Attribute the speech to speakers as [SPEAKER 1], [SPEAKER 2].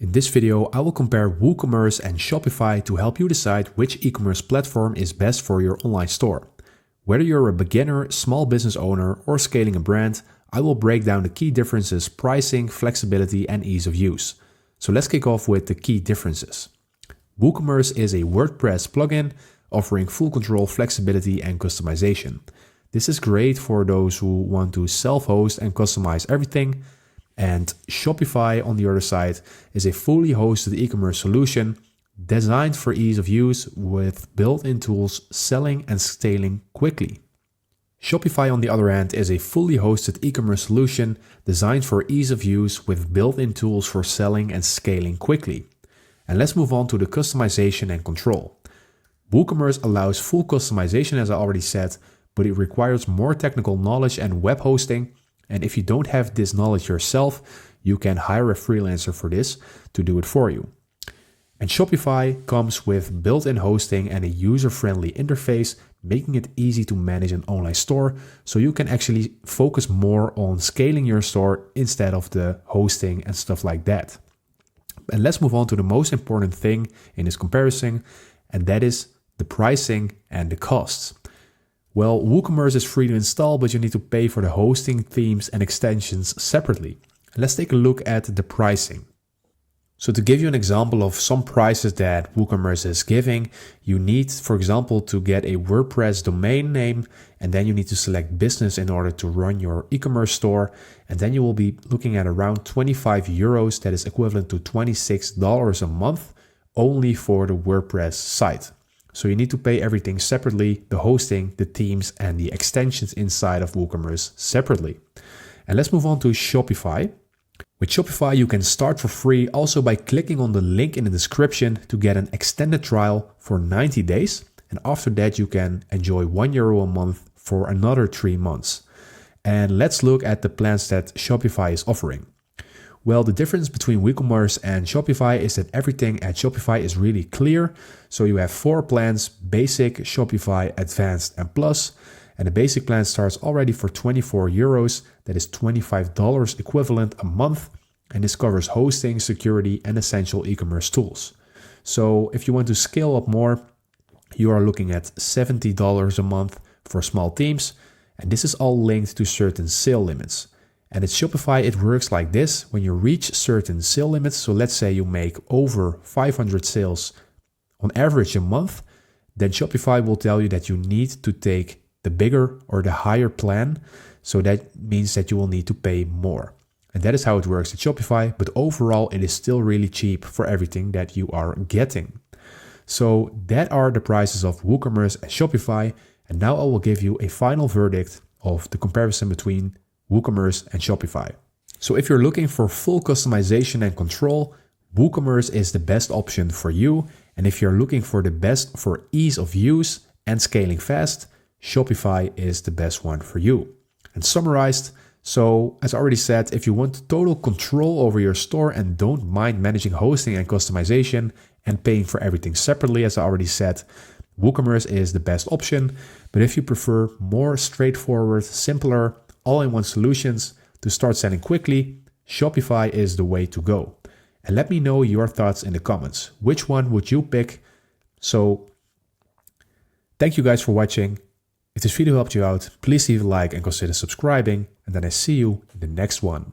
[SPEAKER 1] In this video, I will compare Woocommerce and Shopify to help you decide which e-commerce platform is best for your online store. Whether you're a beginner, small business owner, or scaling a brand, I will break down the key differences: pricing, flexibility, and ease of use. So let's kick off with the key differences. Woocommerce is a WordPress plugin offering full control, flexibility, and customization. This is great for those who want to self-host and customize everything. And Shopify, on the other side, is a fully hosted e-commerce solution designed for ease of use with built-in tools, selling and scaling quickly. Shopify, on the other hand, is a fully hosted e-commerce solution designed for ease of use with built-in tools for selling and scaling quickly. And let's move on to the customization and control. Woocommerce allows full customization, as I already said, but it requires more technical knowledge and web hosting. And if you don't have this knowledge yourself, you can hire a freelancer for this to do it for you. And Shopify comes with built-in hosting and a user-friendly interface, making it easy to manage an online store, so you can actually focus more on scaling your store instead of the hosting and stuff like that. And let's move on to the most important thing in this comparison, and that is the pricing and the costs. Well, Woocommerce is free to install, but you need to pay for the hosting, themes, and extensions separately. Let's take a look at the pricing. So to give you an example of some prices that Woocommerce is giving, you need, for example, to get a WordPress domain name, and then you need to select business in order to run your e-commerce store. And then you will be looking at around 25 euros, that is equivalent to $26 a month, only for the WordPress site. So you need to pay everything separately, the hosting, the themes, and the extensions inside of Woocommerce separately. And let's move on to Shopify. With Shopify, you can start for free also by clicking on the link in the description to get an extended trial for 90 days. And after that, you can enjoy €1 a month for another 3 months. And let's look at the plans that Shopify is offering. Well, the difference between Woocommerce and Shopify is that everything at Shopify is really clear. So you have 4 plans: Basic, Shopify, Advanced, and Plus. And the basic plan starts already for 24 euros. That is $25 equivalent a month. And this covers hosting, security, and essential e-commerce tools. So if you want to scale up more, you are looking at $70 a month for small teams. And this is all linked to certain sale limits. And at Shopify, it works like this. When you reach certain sale limits, so let's say you make over 500 sales on average a month, then Shopify will tell you that you need to take the bigger or the higher plan. So that means that you will need to pay more. And that is how it works at Shopify. But overall, it is still really cheap for everything that you are getting. So that are the prices of Woocommerce and Shopify. And now I will give you a final verdict of the comparison between Woocommerce and Shopify. So if you're looking for full customization and control, Woocommerce is the best option for you. And if you're looking for the best for ease of use and scaling fast, Shopify is the best one for you. And summarized, so as I already said, if you want total control over your store and don't mind managing hosting and customization and paying for everything separately, as I already said, Woocommerce is the best option. But if you prefer more straightforward, simpler, all-in-one solutions to start selling quickly, Shopify is the way to go. And let me know your thoughts in the comments. Which one would you pick? So thank you guys for watching. If this video helped you out, please leave a like and consider subscribing. And then I see you in the next one.